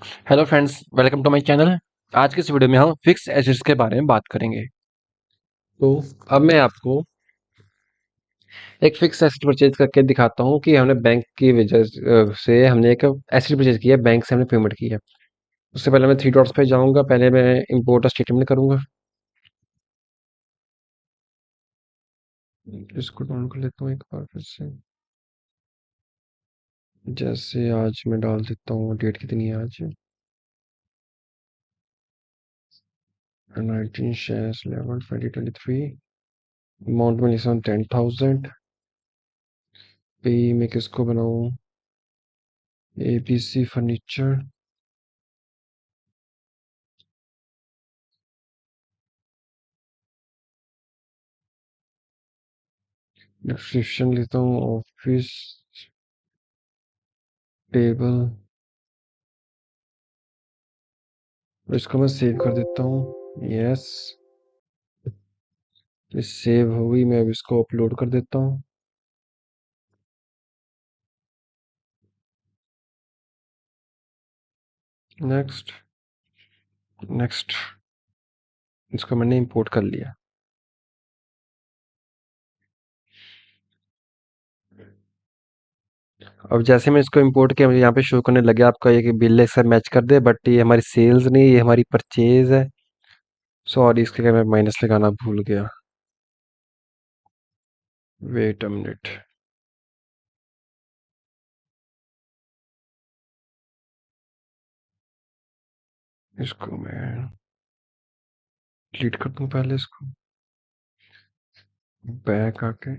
Hello friends, welcome to my channel. आज के इस वीडियो में हम फिक्स एसेट्स के बारे में बात करेंगे। तो अब मैं आपको एक फिक्स एसेट परचेज करके दिखाता हूँ कि हमने बैंक की वजह से हमने एक एसेट परचेज किया है, बैंक से हमने पेमेंट की है। उससे पहले मैं थ्री डॉट्स पे जाऊंगा, पहले मैं इंपोर्ट स्टेटमेंट करूंगा। इसको डाउन कर लेता हूँ एक बार फिर से। जैसे आज मैं डाल देता हूँ, डेट कितनी है आज? 19 शेयर्स 11/2023। अमाउंट में लिखा हूँ 10,000। पे मैं किसको बनाऊँ? ABC furniture. डिस्क्रिप्शन लेता हूँ ऑफिस टेबल। और इसको मैं सेव कर देता हूँ। यस, ये सेव हो गई। मैं अब इसको अपलोड कर देता हूँ। Next, next. इसको मैंने इंपोर्ट कर लिया। अब जैसे मैं इसको इंपोर्ट किया, मुझे यहाँ पे शो करने लगे आपका ये कि बिल एक साथ मैच कर दे, बट ये हमारी सेल्स नहीं, ये हमारी परचेज है। सॉरी, इसके लिए मैं माइनस लगाना भूल गया। Wait a minute. इसको मैं डिलीट कर दूं पहले इसको। बैक आके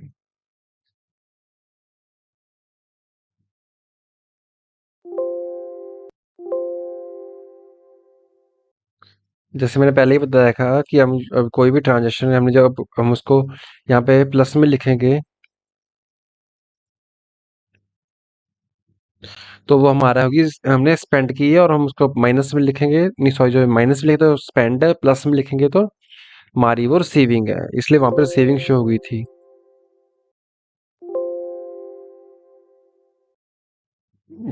जैसे मैंने पहले ही बताया था कि हम अब कोई भी ट्रांजेक्शन हमने जब हम उसको यहाँ पे प्लस में लिखेंगे तो वो हमारा होगी, हमने स्पेंड की है, और हम उसको माइनस में लिखेंगे, नहीं सॉरी, जो माइनस में लिखे तो स्पेंड है, प्लस में लिखेंगे तो हमारी वो सेविंग है, इसलिए वहां पर सेविंग शो हो गई थी।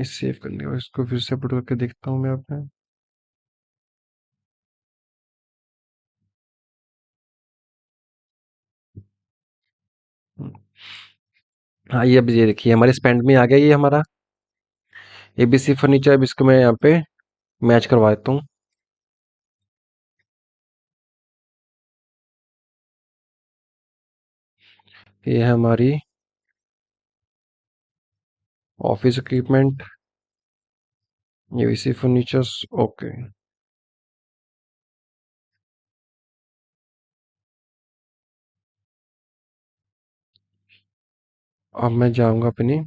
इस सेव करने के बाद इसको फिर से अपलोड करके देखता हूँ मैं अपने। हाँ, ये अब ये देखिए हमारे स्पेंड में आ गया ये हमारा ABC फर्नीचर। अब इसको मैं यहाँ पे मैच करवा देता हूँ। ये है हमारी office equipment, ABC furnitures. Okay, अब मैं जाऊंगा अपनी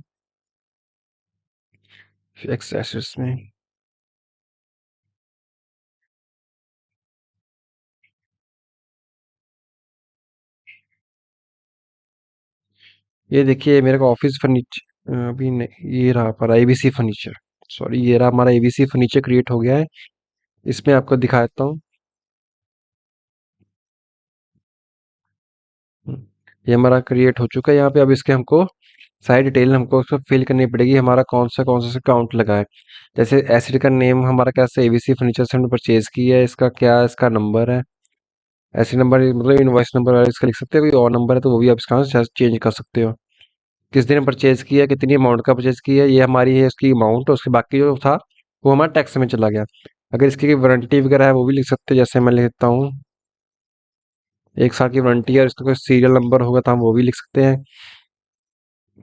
फिक्स एसेट्स में। ये देखिए मेरे को ऑफिस फर्नीचर अभी नहीं, ये रहा पर ABC फर्नीचर। सॉरी, ये रहा हमारा ABC फर्नीचर क्रिएट हो गया है। इसमें आपको दिखा देता हूँ। ये हमारा क्रिएट हो चुका है यहाँ पे। अब इसके हमको सारी डिटेल हमको उसको फिल करनी पड़ेगी, हमारा कौन सा अकाउंट लगा है। जैसे एसिड का नेम हमारा कैसे ABC फर्नीचर से हमने परचेज किया है, इसका क्या इसका नंबर है। ऐसे नंबर मतलब इनवॉइस नंबर इसका लिख सकते हो, कोई और नंबर है तो वो भी आप इसका चेंज कर सकते हो। किस दिन परचेज किया, कितनी अमाउंट का परचेज किया, ये हमारी है इसकी अमाउंट, और उसके बाकी जो था वो हमारा टैक्स में चला गया। अगर इसकी कोई वारंटी वगैरह है वो भी लिख सकते हैं, जैसे मैं लिखता हूँ 1 साल की वारंटी है, और इसका कोई सीरियल नंबर होगा तो हम वो भी लिख सकते हैं।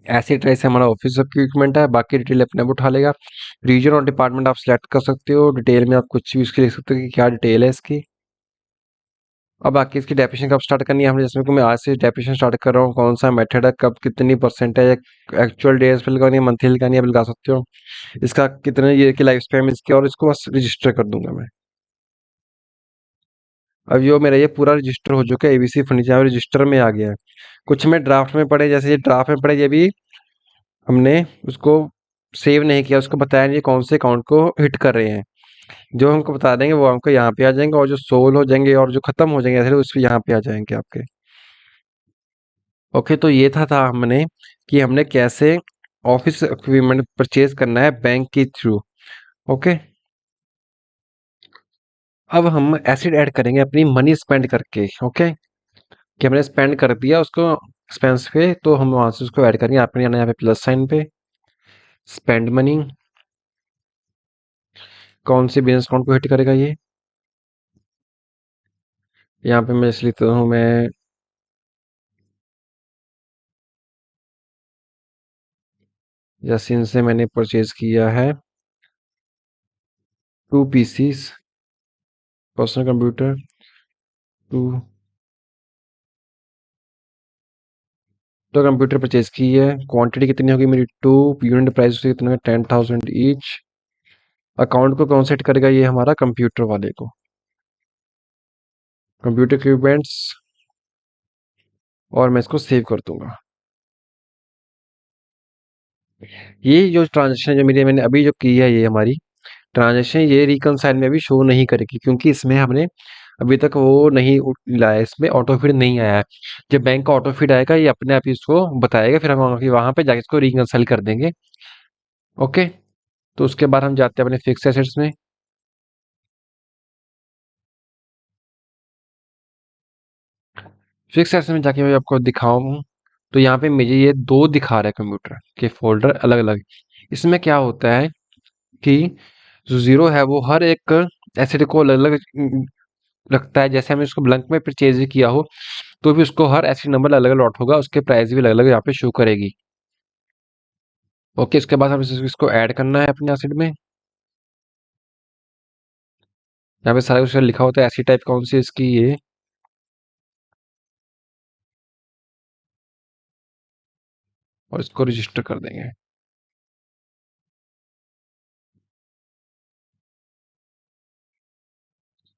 ऐसे तरह से हमारा ऑफिस इक्विपमेंट है, बाकी डिटेल अपने आप उठा लेगा। रीजन और डिपार्टमेंट आप सिलेक्ट कर सकते हो, डिटेल में आप कुछ भी इसकी लिख सकते हो कि क्या डिटेल है इसकी। अब बाकी इसकी डेफिनेशन कब स्टार्ट करनी है हमने, जिसमें कि मैं आज से डेफिनेशन स्टार्ट कर रहा हूँ, कौन सा मेथड है, कब कितनी परसेंट है, एक्चुअल डेज पे लगानी है, मंथली लगानी है, आप लगा सकते हो। इसका कितने ईयर की लाइफ स्पैन इसकी, और इसको बस रजिस्टर कर दूंगा मैं। अब यो मेरा ये पूरा रजिस्टर हो चुका है, ABC फर्नीचर रजिस्टर में आ गया है। कुछ में ड्राफ्ट में पड़े, जैसे ये ड्राफ्ट में पड़े, ये भी हमने उसको सेव नहीं किया, उसको बताया नहीं कौन से अकाउंट को हिट कर रहे हैं। जो हमको बता देंगे वो हमको यहाँ पे आ जाएंगे, और जो सोल हो जाएंगे और जो खत्म हो जाएंगे ऐसे उस पे यहाँ पे आ जाएंगे आपके। ओके, तो ये था हमने कि हमने कैसे ऑफिस इक्विपमेंट परचेज करना है बैंक के थ्रू। ओके। अब हम एसिड ऐड करेंगे अपनी मनी स्पेंड करके। ओके, कि हमने स्पेंड कर दिया उसको एक्सपेंस पे, तो हम वहां से उसको ऐड करेंगे। आपने आना यहाँ पे प्लस साइन पे, स्पेंड मनी। कौन सी बिजनेस अकाउंट को हिट करेगा ये? यहाँ पे मैं इसलिए तो हूँ मैं, यासीन से मैंने परचेज किया है 2 पीसीस पर्सनल कंप्यूटर। टू तो कंप्यूटर परचेज की है। क्वांटिटी कितनी होगी मेरी? 2। यूनिट प्राइस कितना है? 10,000 ईच। अकाउंट को कौन सेट करेगा ये? हमारा कंप्यूटर वाले को, कंप्यूटर इक्विपमेंट्स। और मैं इसको सेव कर दूंगा। ये जो ट्रांजेक्शन जो मेरी मैंने अभी जो की है, ये हमारी ट्रांजेक्शन ये रिकनसाइल में अभी शो नहीं करेगी, क्योंकि इसमें हमने अभी तक वो नहीं लाया, इसमें ऑटो फीड नहीं आया है। जब बैंक का ऑटो फीड आएगा ये अपने आप ही इसको बताएगा, फिर हम वहां पे जाके इसको रिकनसाइल कर देंगे। ओके, तो उसके बाद हम जाते हैं अपने फिक्स एसेट्स में। फिक्स एसेट्स में जाके मैं आपको दिखाऊं, तो यहाँ पे मुझे ये दो दिखा रहा है कंप्यूटर के फोल्डर अलग अलग। इसमें क्या होता है कि जो जीरो है वो हर एक एसेट को अलग अलग रखता है। जैसे हमने इसको ब्लैंक में परचेज भी किया हो, तो भी उसको हर एसिड नंबर अलग अलग लॉट होगा, उसके प्राइस भी अलग अलग यहाँ पे शो करेगी। ओके, इसके बाद हम इसको ऐड करना है अपने एसिड में। यहाँ पे सारा कुछ लिखा होता है, एसिड टाइप कौन सी है इसकी, ये। और इसको रजिस्टर कर देंगे।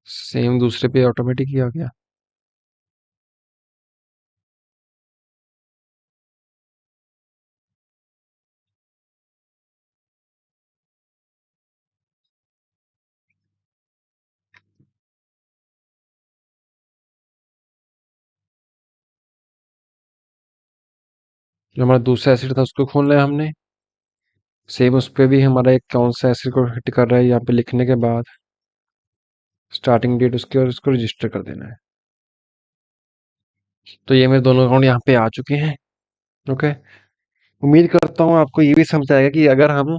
सेम दूसरे पे ऑटोमेटिक ही आ गया। जो हमारा दूसरा एसिड था उसको खोलना है हमने। सेम उस पे भी हमारा एक कौन सा एसिड को हिट कर रहा है, यहाँ पे लिखने के बाद स्टार्टिंग डेट उसकी, और उसको रजिस्टर कर देना है। तो ये मेरे दोनों अकाउंट यहाँ पे आ चुके हैं। ओके, उम्मीद करता हूँ आपको ये भी समझ आएगा कि अगर हम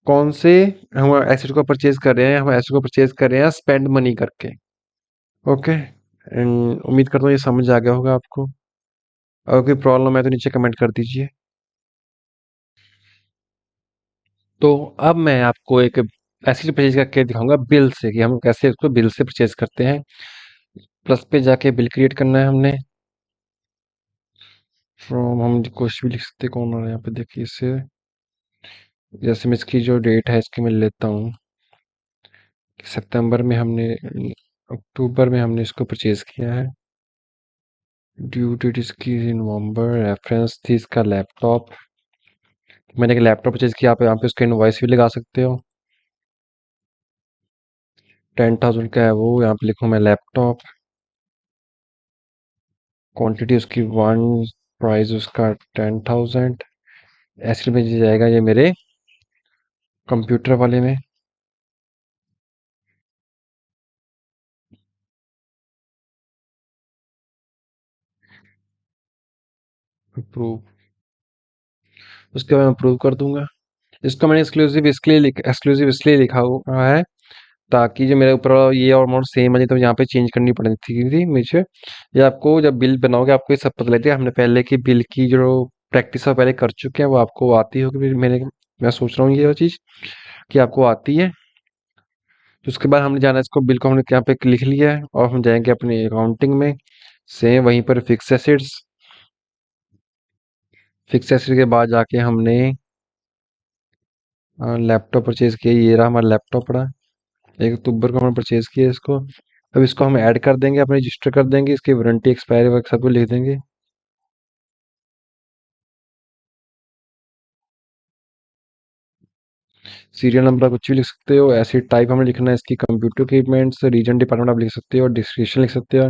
कौन से हम एसेट को परचेज कर रहे हैं, हम एसेट को परचेज कर रहे हैं स्पेंड मनी करके। ओके, एंड उम्मीद करता हूँ ये समझ आ गया होगा आपको। अगर कोई प्रॉब्लम है तो नीचे कमेंट कर दीजिए। तो अब मैं आपको एक एसेट परचेज करके दिखाऊंगा बिल से, कि हम कैसे उसको बिल से परचेज करते हैं। प्लस पे जाके बिल क्रिएट करना है हमने। फ्रॉम हम कुछ भी लिख सकते हैं, कौन आ रहा है यहाँ पे देखिए इससे। जैसे मैं इसकी जो डेट है इसकी मैं लेता हूँ, सितंबर में हमने, अक्टूबर में हमने इसको परचेज किया है। ड्यू डेट इसकी नवंबर। रेफरेंस थी इसका लैपटॉप। मैंने एक लैपटॉप परचेज किया, आप यहाँ पे उसका इनवॉइस भी लगा सकते हो। 10,000 का है वो, यहाँ पे लिखूँ मैं लैपटॉप। क्वांटिटी उसकी 1। प्राइस उसका 10,000। ऐसे में जाएगा ये मेरे कंप्यूटर वाले में। अप्रूव। उसके बाद मैं अप्रूव कर दूंगा। इसको मैंने एक्सक्लूसिव इसलिए लिखा हुआ है ताकि जो मेरे ऊपर ये और अमाउंट सेम है, नहीं तो यहाँ पे चेंज करनी पड़ी थी मुझे। ये आपको जब बिल बनाओगे आपको ये सब पता लगेगा। हमने पहले की बिल की जो प्रैक्टिस है पहले कर चुके हैं, वो आपको आती होगी। फिर मैं सोच रहा हूँ ये चीज़ कि आपको आती है। तो उसके बाद हमने जाना है, इसको बिल को हमने यहाँ पे लिख लिया है, और हम जाएंगे अपने अकाउंटिंग में। सेम वहीं पर फिक्स एसेट्स के बाद जाके हमने लैपटॉप परचेज किया। ये रहा हमारा लैपटॉप पड़ा, 1 अक्टूबर को हमने परचेज किया इसको। अब इसको हम ऐड कर देंगे, अपने रजिस्टर कर देंगे, इसकी वारंटी एक्सपायरी वगैरह सब कुछ लिख देंगे। सीरियल नंबर आप कुछ भी लिख सकते हो। ऐसी टाइप हमें लिखना है इसकी, कंप्यूटर इक्विपमेंट्स, रीजन डिपार्टमेंट आप लिख सकते हो, डिस्क्रिप्शन लिख सकते हो।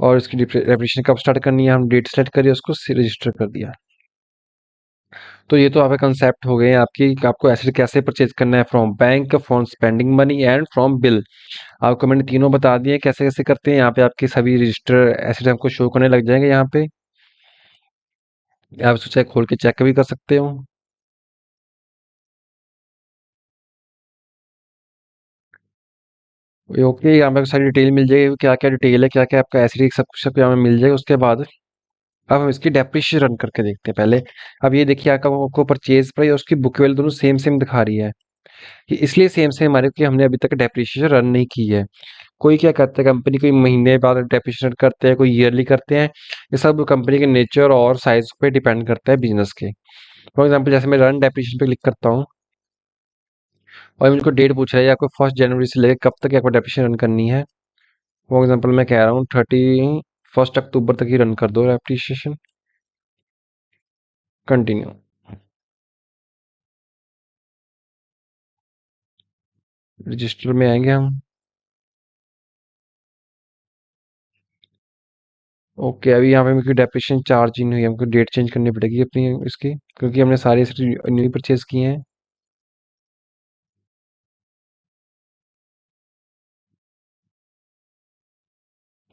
और इसकी डेप्रिसिएशन कब स्टार्ट करनी है, हम डेट सेलेक्ट करिए, उसको रजिस्टर कर दिया। तो ये तो आपके कंसेप्ट हो गए हैं आपकी कि आपको एसेट कैसे परचेज करना है, from bank, from spending money and from bill. आपको मैंने तीनों बता दिए कैसे कैसे करते हैं। यहाँ पे आपके सभी रजिस्टर एसेट आपको शो करने लग जाएंगे यहाँ पे। आप इसको चेक खोल के चेक भी कर सकते हो। ओके, यहाँ पे सारी डिटेल मिल जाएगी, क्या क्या डिटेल है, क्या क्या आपका एसेट, सब कुछ सब यहाँ पे मिल जाएगा। उसके बाद अब हम इसकी डेप्रिसिएशन रन करके देखते हैं पहले। अब ये देखिए आपको परचेज प्राइस और उसकी बुक वैल्यू दोनों सेम सेम दिखा रही है। कि इसलिए सेम सेम हमारे कि हमने अभी तक डेप्रिसिएशन रन नहीं की है। कोई क्या करता है कंपनी, कोई महीने बाद डेप्रिसिएशन करते हैं, कोई ईयरली करते हैं। ये सब कंपनी के नेचर और साइज पे डिपेंड करता है बिजनेस के। फॉर एग्जाम्पल जैसे मैं रन डेप्रिसिएशन पे क्लिक करता हूँ और मुझको डेट पूछ रहा है आपको 1 जनवरी से लेकर कब तक आपको डेप्रिसिएशन रन करनी है। फॉर एग्जाम्पल मैं कह रहा हूँ 31 अक्टूबर तक ही रन कर दो डेप्रिसिएशन। कंटिन्यू। रजिस्टर में आएंगे हम। ओके, अभी यहाँ पे मेरे को डेप्रिसिएशन चार्ज ही नहीं हुई, हमको डेट चेंज करनी पड़ेगी अपनी इसकी, क्योंकि हमने सारे न्यू परचेज किए हैं।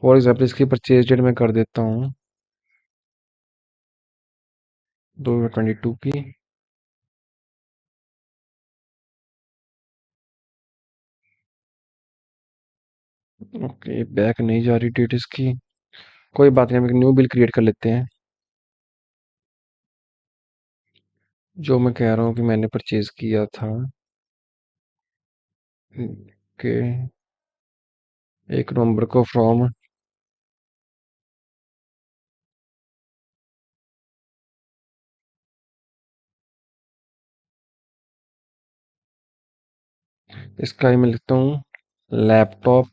फॉर एग्जाम्पल इसकी परचेज डेट मैं कर देता हूँ 2022 की। ओके, बैक नहीं जा रही डेट इसकी। कोई बात नहीं, हम एक न्यू बिल क्रिएट कर लेते हैं। जो मैं कह रहा हूँ कि मैंने परचेज किया था। ओके, 1 नवंबर को फ्रॉम। इसका ही मैं लिखता हूँ लैपटॉप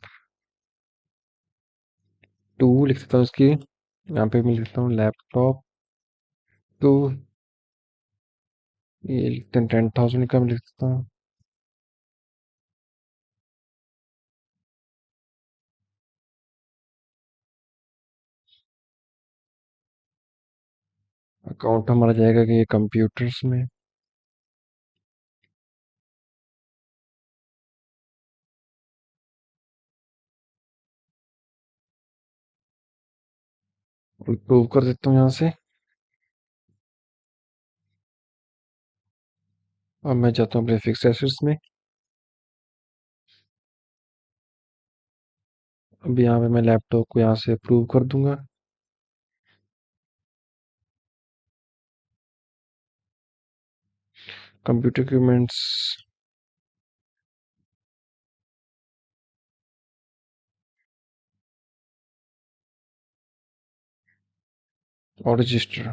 2, लिख सकता हूँ इसकी। यहाँ पे मैं लिखता हूँ लैपटॉप 2। ये लिखते हैं 10,000 का, मैं लिख सकता हूँ। अकाउंट हमारा जाएगा कि ये कंप्यूटर्स में। प्रूव कर देता हूँ यहाँ से। अब मैं जाता हूँ अपने फिक्स एसेट्स में। अब यहाँ पे मैं लैपटॉप को यहाँ से अप्रूव कर दूंगा। कंप्यूटर इक्विपमेंट्स और रजिस्टर।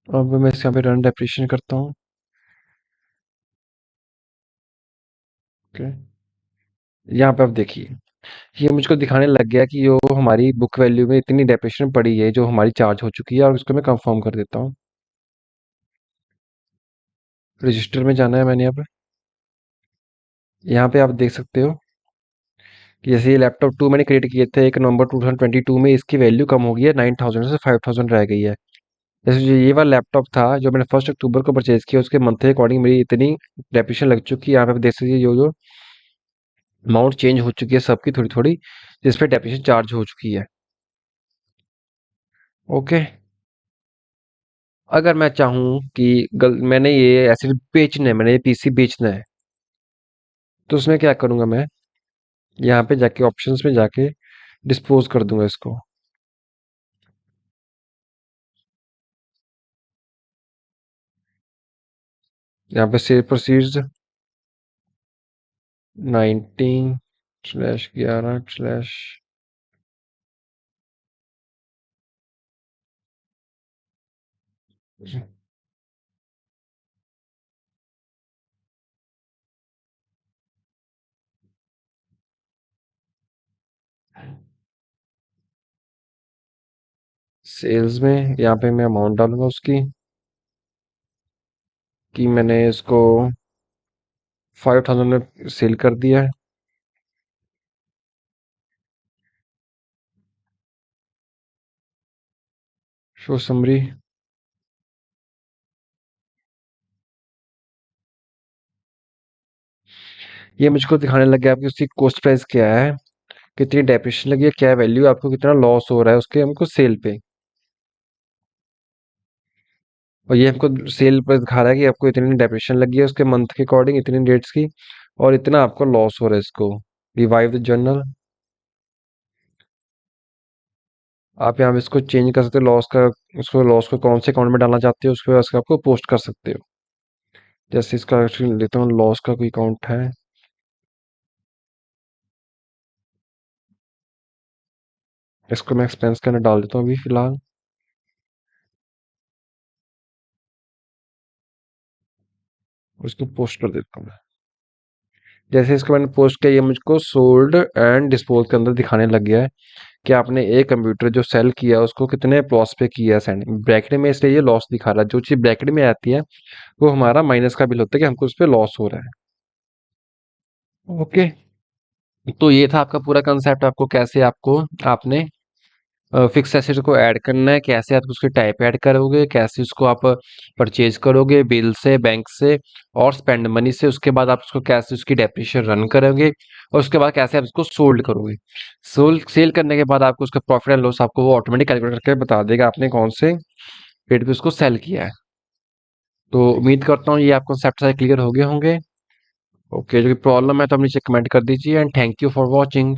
अब मैं इस यहाँ पे रन डेप्रिसिएशन करता हूँ। ओके, यहाँ पे अब देखिए ये मुझको दिखाने लग गया कि जो हमारी बुक वैल्यू में इतनी डेप्रिसिएशन पड़ी है जो हमारी चार्ज हो चुकी है, और उसको मैं कंफर्म कर देता हूँ। रजिस्टर में जाना है मैंने यहाँ पे आप देख सकते हो कि जैसे ये लैपटॉप 2 मैंने क्रिएट किए थे 1 नवंबर 2022 में, इसकी वैल्यू कम हो गई है 9,000 से 5,000 रह गई है। जैसे जो ये वाला लैपटॉप था जो मैंने 1 अक्टूबर को परचेज किया, उसके मंथ के अकॉर्डिंग मेरी इतनी डेप्रिसिएशन लग चुकी है। यहाँ पे आप देख सकते हैं जो जो अमाउंट चेंज हो चुकी है सबकी थोड़ी थोड़ी, जिसपे डेप्रिसिएशन चार्ज हो चुकी है। ओके, अगर मैं चाहूँ कि मैंने ये एसेट बेचना है, मैंने ये पीसी बेचना है, तो उसमें क्या करूंगा मैं, यहाँ पे जाके ऑप्शंस में जाके डिस्पोज कर दूंगा इसको। यहाँ पे सेल प्रोसीड्स 19/11/। सेल्स में यहाँ पे मैं अमाउंट डालूंगा उसकी, कि मैंने इसको 5,000 में सेल कर दिया है। Show summary. ये मुझको दिखाने लग गया आपकी उसकी कॉस्ट प्राइस क्या है, कितनी डेप्रिसिएशन लगी है, क्या वैल्यू, आपको कितना लॉस हो रहा है उसके हमको सेल पे। और ये हमको सेल प्राइस दिखा रहा है कि आपको इतनी डेप्रिसिएशन लगी है उसके मंथ के अकॉर्डिंग, इतनी डेट्स की, और इतना आपको लॉस हो रहा है इसको। रिवाइव द जर्नल, आप यहाँ पे इसको चेंज कर सकते हो लॉस का, उसको लॉस को कौन से अकाउंट में डालना चाहते हो उसके बाद उसका आपको पोस्ट कर सकते हो। जैसे इसका एक्चुअली लेता हूँ, लॉस का कोई अकाउंट है, इसको मैं एक्सपेंस के अंदर डाल देता हूँ अभी फिलहाल, और इसको पोस्ट कर देता हूँ मैं। जैसे इसको मैंने पोस्ट किया, ये मुझको सोल्ड एंड डिस्पोज के अंदर दिखाने लग गया है कि आपने एक कंप्यूटर जो सेल किया उसको कितने लॉस पे किया सेंड, ब्रैकेट में इसलिए ये लॉस दिखा रहा है, जो चीज़ ब्रैकेट में आती है वो हमारा माइनस का बिल होता है कि हमको उस पर लॉस हो रहा है। ओके, तो ये था आपका पूरा कंसेप्ट, आपको कैसे आपको आपने फिक्स एसेट को ऐड करना है, कैसे आप उसके टाइप ऐड करोगे, कैसे उसको आप परचेज करोगे बिल से, बैंक से और स्पेंड मनी से, उसके बाद आप उसको कैसे उसकी डेप्रिसिएशन रन करोगे, और उसके बाद कैसे आप उसको सोल्ड करोगे। सेल करने के बाद आपको उसका प्रॉफिट एंड लॉस आपको वो ऑटोमेटिक कैलकुलेट करके बता देगा आपने कौन से रेट पे उसको सेल किया है। तो उम्मीद करता हूँ ये आपको कंसेप्ट सारे क्लियर हो गए होंगे। ओके, जो भी प्रॉब्लम है तो आप नीचे कमेंट कर दीजिए, and thank you for watching.